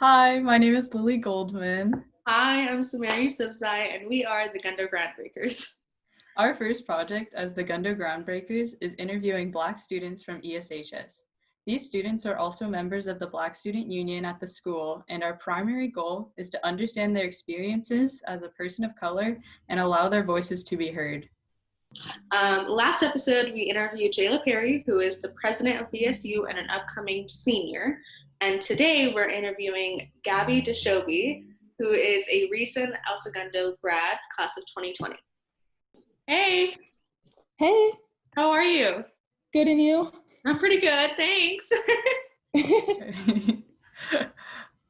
Hi, my name is Lily Goldman. Hi, I'm Sumeri Subzai, and we are the Gundo Groundbreakers. Our first project as the Gundo Groundbreakers is interviewing Black students from ESHS. These students are also members of the Black Student Union at the school, and our primary goal is to understand their experiences as a person of color and allow their voices to be heard. Last episode, we interviewed Jayla Perry, who is the president of BSU and an upcoming senior. And today we're interviewing Gabby Desch-Obi, who is a recent El Segundo grad, class of 2020. Hey, Hey, how are you? good, and you? I'm pretty good, thanks.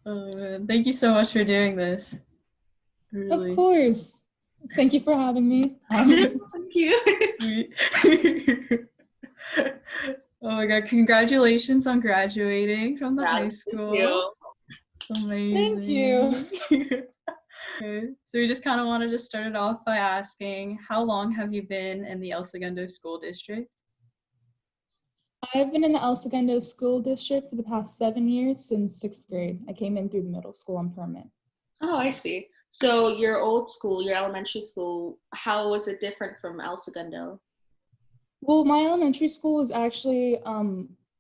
Oh man, thank you so much for doing this. Of course. Thank you for having me. Thank you. Oh my god, congratulations on graduating from the high school. It's amazing. Thank you. Okay, so we just kind of wanted to start it off by asking, how long have you been in the El Segundo School District? I've been in the El Segundo School District for the past 7 years, since 6th grade. I came in through the middle school on permit. Oh, I see. So your old school, your elementary school, how was it different from El Segundo? Well, my elementary school was actually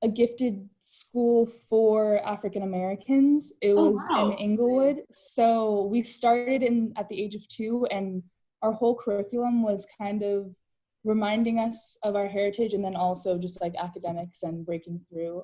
a gifted school for African Americans. It was in Inglewood. So we started at the age of 2, and our whole curriculum was kind of reminding us of our heritage, and then also just like academics and breaking through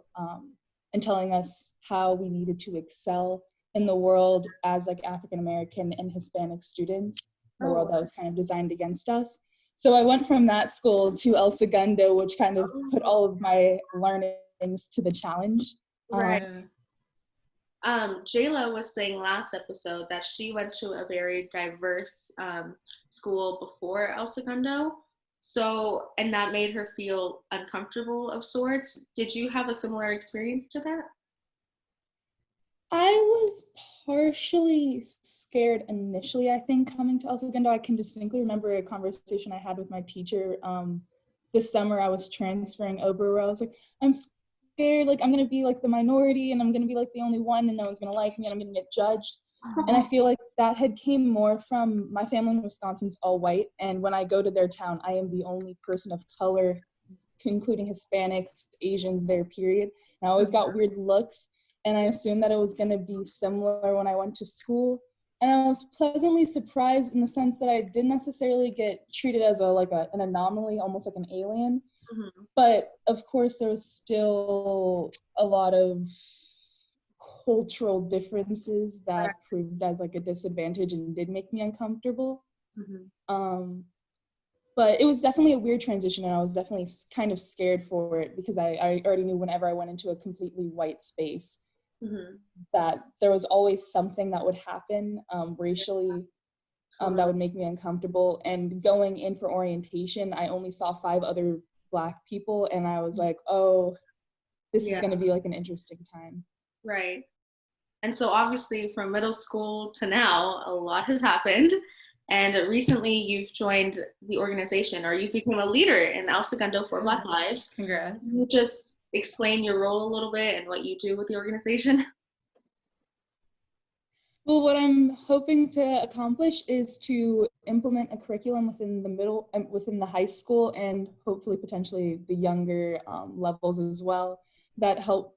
and telling us how we needed to excel in the world as like African American and Hispanic students, the world that was kind of designed against us. So I went from that school to El Segundo, which kind of put all of my learnings to the challenge. Right. Jayla was saying last episode that she went to a very diverse school before El Segundo. So, and that made her feel uncomfortable of sorts. Did you have a similar experience to that? I was partially scared initially, I think, coming to El Segundo. I can distinctly remember a conversation I had with my teacher this summer. I was transferring over where I was like, I'm scared, like I'm gonna be like the minority and I'm gonna be like the only one and no one's gonna like me and I'm gonna get judged. And I feel like that had came more from my family in Wisconsin's all white, and when I go to their town, I am the only person of color, including Hispanics, Asians there, period. And I always got weird looks, and I assumed that it was going to be similar when I went to school. And I was pleasantly surprised in the sense that I didn't necessarily get treated as an anomaly, almost like an alien. Mm-hmm. But of course, there was still a lot of cultural differences that proved as like a disadvantage and did make me uncomfortable. Mm-hmm. But it was definitely a weird transition, and I was definitely kind of scared for it because I already knew whenever I went into a completely white space, mm-hmm. that there was always something that would happen racially that would make me uncomfortable. And going in for orientation, I only saw 5 other Black people, and I was like, oh, this is going to be like an interesting time. Right. And so obviously from middle school to now, a lot has happened. And recently you've joined the organization, or you became a leader in El Segundo for Black Lives. Congrats. Can you just explain your role a little bit and what you do with the organization? Well, what I'm hoping to accomplish is to implement a curriculum within the high school, and hopefully potentially the younger levels as well, that help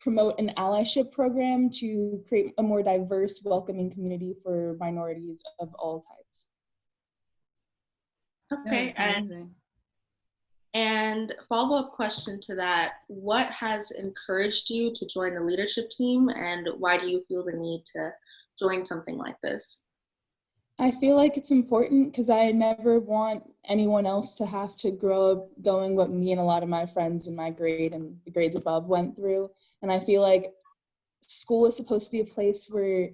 promote an allyship program to create a more diverse, welcoming community for minorities of all types. Okay, and follow-up question to that, what has encouraged you to join the leadership team, and why do you feel the need to join something like this? I feel like it's important because I never want anyone else to have to grow up going what me and a lot of my friends in my grade and the grades above went through. And I feel like school is supposed to be a place where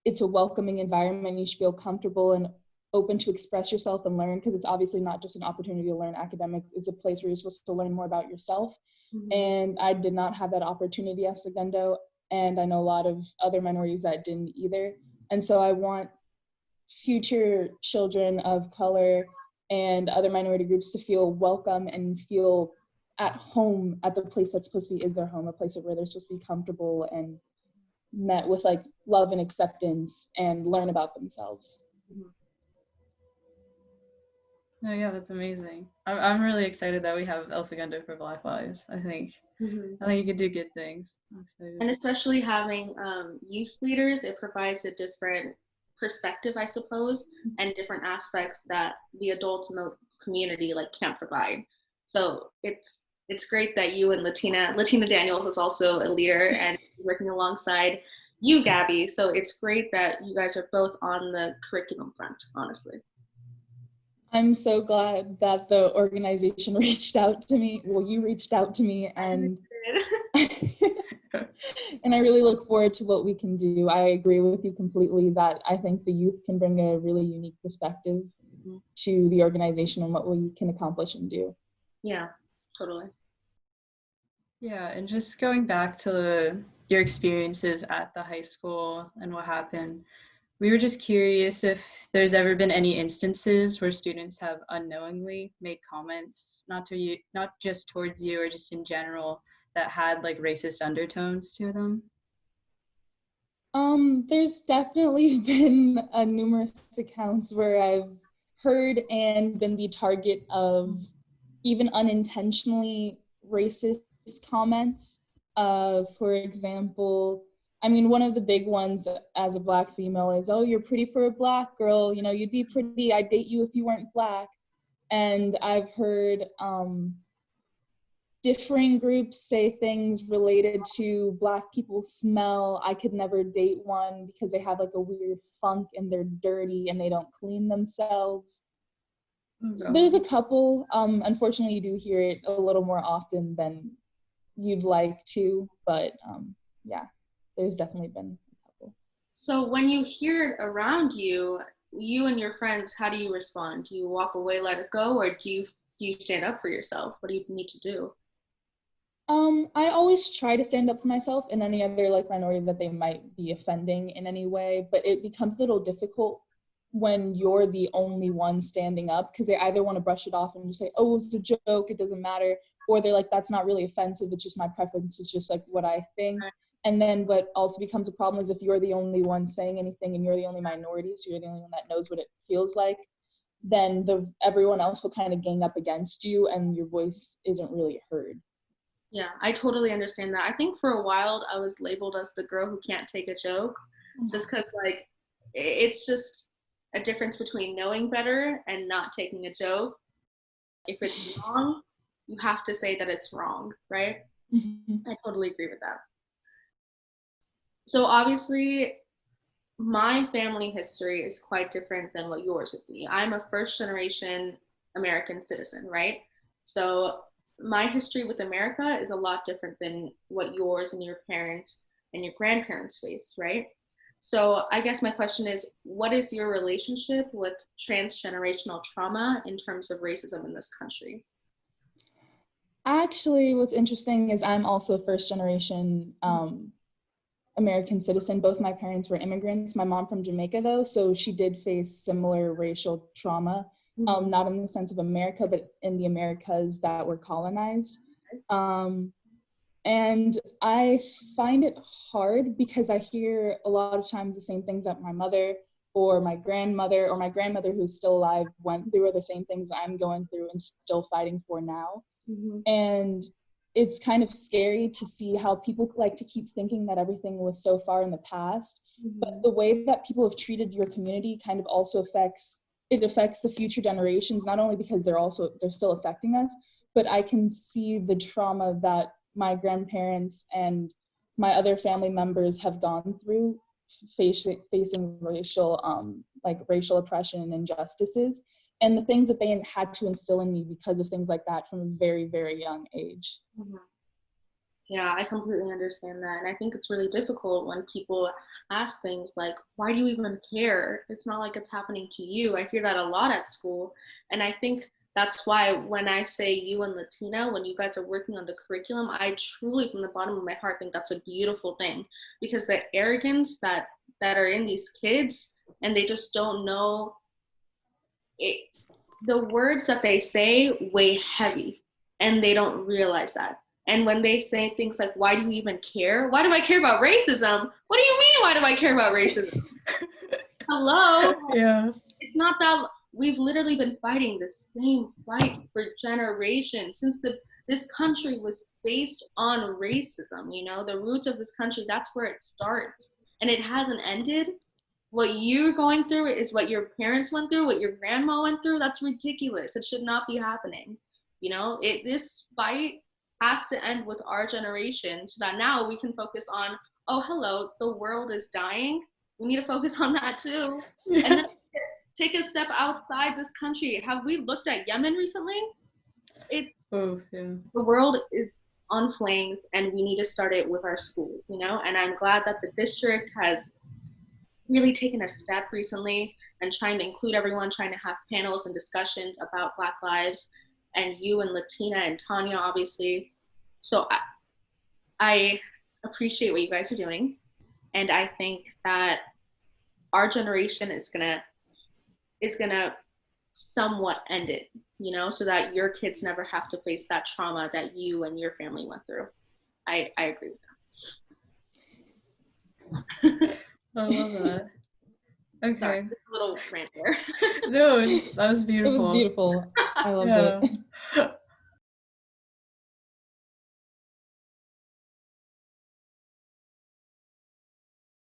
it's a welcoming environment. You should feel comfortable and open to express yourself and learn, because it's obviously not just an opportunity to learn academics. It's a place where you're supposed to learn more about yourself. Mm-hmm. And I did not have that opportunity at Segundo, and I know a lot of other minorities that didn't either. And so I want future children of color and other minority groups to feel welcome and feel at home at the place that's supposed to be is their home, a place where they're supposed to be comfortable and met with like love and acceptance and learn about themselves. Oh yeah, that's amazing. I'm really excited that we have El Segundo for Black Lives. I think you could do good things. I'm excited. And especially having youth leaders, it provides a different perspective, I suppose, and different aspects that the adults in the community like can't provide. So it's great that you and Latina Daniels is also a leader and working alongside you, Gabby. So it's great that you guys are both on the curriculum front, honestly. I'm so glad that the organization reached out to me. Well, you reached out to me, and and I really look forward to what we can do. I agree with you completely that I think the youth can bring a really unique perspective to the organization and what we can accomplish and do. Yeah, totally. Yeah, and just going back to your experiences at the high school and what happened, we were just curious if there's ever been any instances where students have unknowingly made comments, not just towards you or just in general, that had like racist undertones to them. There's definitely been numerous accounts where I've heard and been the target of even unintentionally racist comments. For example, I mean, one of the big ones as a Black female is, oh, you're pretty for a Black girl, you know, you'd be pretty, I'd date you if you weren't Black. And I've heard differing groups say things related to Black people smell. I could never date one because they have like a weird funk and they're dirty and they don't clean themselves. So there's a couple. Unfortunately, you do hear it a little more often than you'd like to, but yeah, there's definitely been a couple. So when you hear it around you, you and your friends, how do you respond? Do you walk away, let it go, or do you stand up for yourself? What do you need to do? I always try to stand up for myself and any other like minority that they might be offending in any way, but it becomes a little difficult when you're the only one standing up because they either want to brush it off and just say, oh, it's a joke, it doesn't matter, or they're like, that's not really offensive, it's just my preference, it's just like what I think. And then what also becomes a problem is if you're the only one saying anything and you're the only minority, so you're the only one that knows what it feels like, then everyone else will kind of gang up against you and your voice isn't really heard. Yeah, I totally understand that. I think for a while I was labeled as the girl who can't take a joke, just because like it's just a difference between knowing better and not taking a joke. If it's wrong, you have to say that it's wrong, right? I totally agree with that. So obviously, my family history is quite different than what yours would be. I'm a first generation American citizen, right? So my history with America is a lot different than what yours and your parents and your grandparents faced, right? So I guess my question is, what is your relationship with transgenerational trauma in terms of racism in this country? Actually, what's interesting is I'm also a first generation American citizen. Both my parents were immigrants. My mom from Jamaica though, so she did face similar racial trauma, not in the sense of America, but in the Americas that were colonized. And I find it hard because I hear a lot of times the same things that my mother or my grandmother who's still alive went through, are the same things I'm going through and still fighting for now. And it's kind of scary to see how people like to keep thinking that everything was so far in the past, but the way that people have treated your community kind of also affects the future generations, not only because they're still affecting us, but I can see the trauma that my grandparents and my other family members have gone through facing racial oppression and injustices, and the things that they had to instill in me because of things like that from a very, very young age. Yeah, I completely understand that. And I think it's really difficult when people ask things like, why do you even care? It's not like it's happening to you. I hear that a lot at school. And I think that's why when I say you and Latina, when you guys are working on the curriculum, I truly from the bottom of my heart think that's a beautiful thing, because the arrogance that are in these kids, and they just don't know the words that they say weigh heavy, and they don't realize that. And when they say things like, why do you even care? Why do I care about racism? What do you mean, why do I care about racism? Hello? Yeah. It's not that we've literally been fighting the same fight for generations since this country was based on racism, you know, the roots of this country, that's where it starts. And it hasn't ended. What you're going through is what your parents went through, what your grandma went through. That's ridiculous. It should not be happening. You know, this fight has to end with our generation so that now we can focus on, oh, hello, the world is dying. We need to focus on that too. Yeah. And then take a step outside this country. Have we looked at Yemen recently? Oh, yeah. The world is on flames and we need to start it with our schools, you know? And I'm glad that the district has really taken a step recently and trying to include everyone, trying to have panels and discussions about Black lives, and you and Latina and Tanya, obviously. So I appreciate what you guys are doing. And I think that our generation is gonna somewhat end it, you know, so that your kids never have to face that trauma that you and your family went through. I agree with that. I love that. Okay. Sorry, just a little rant there. No, that was It beautiful. was beautiful. I loved Yeah. it.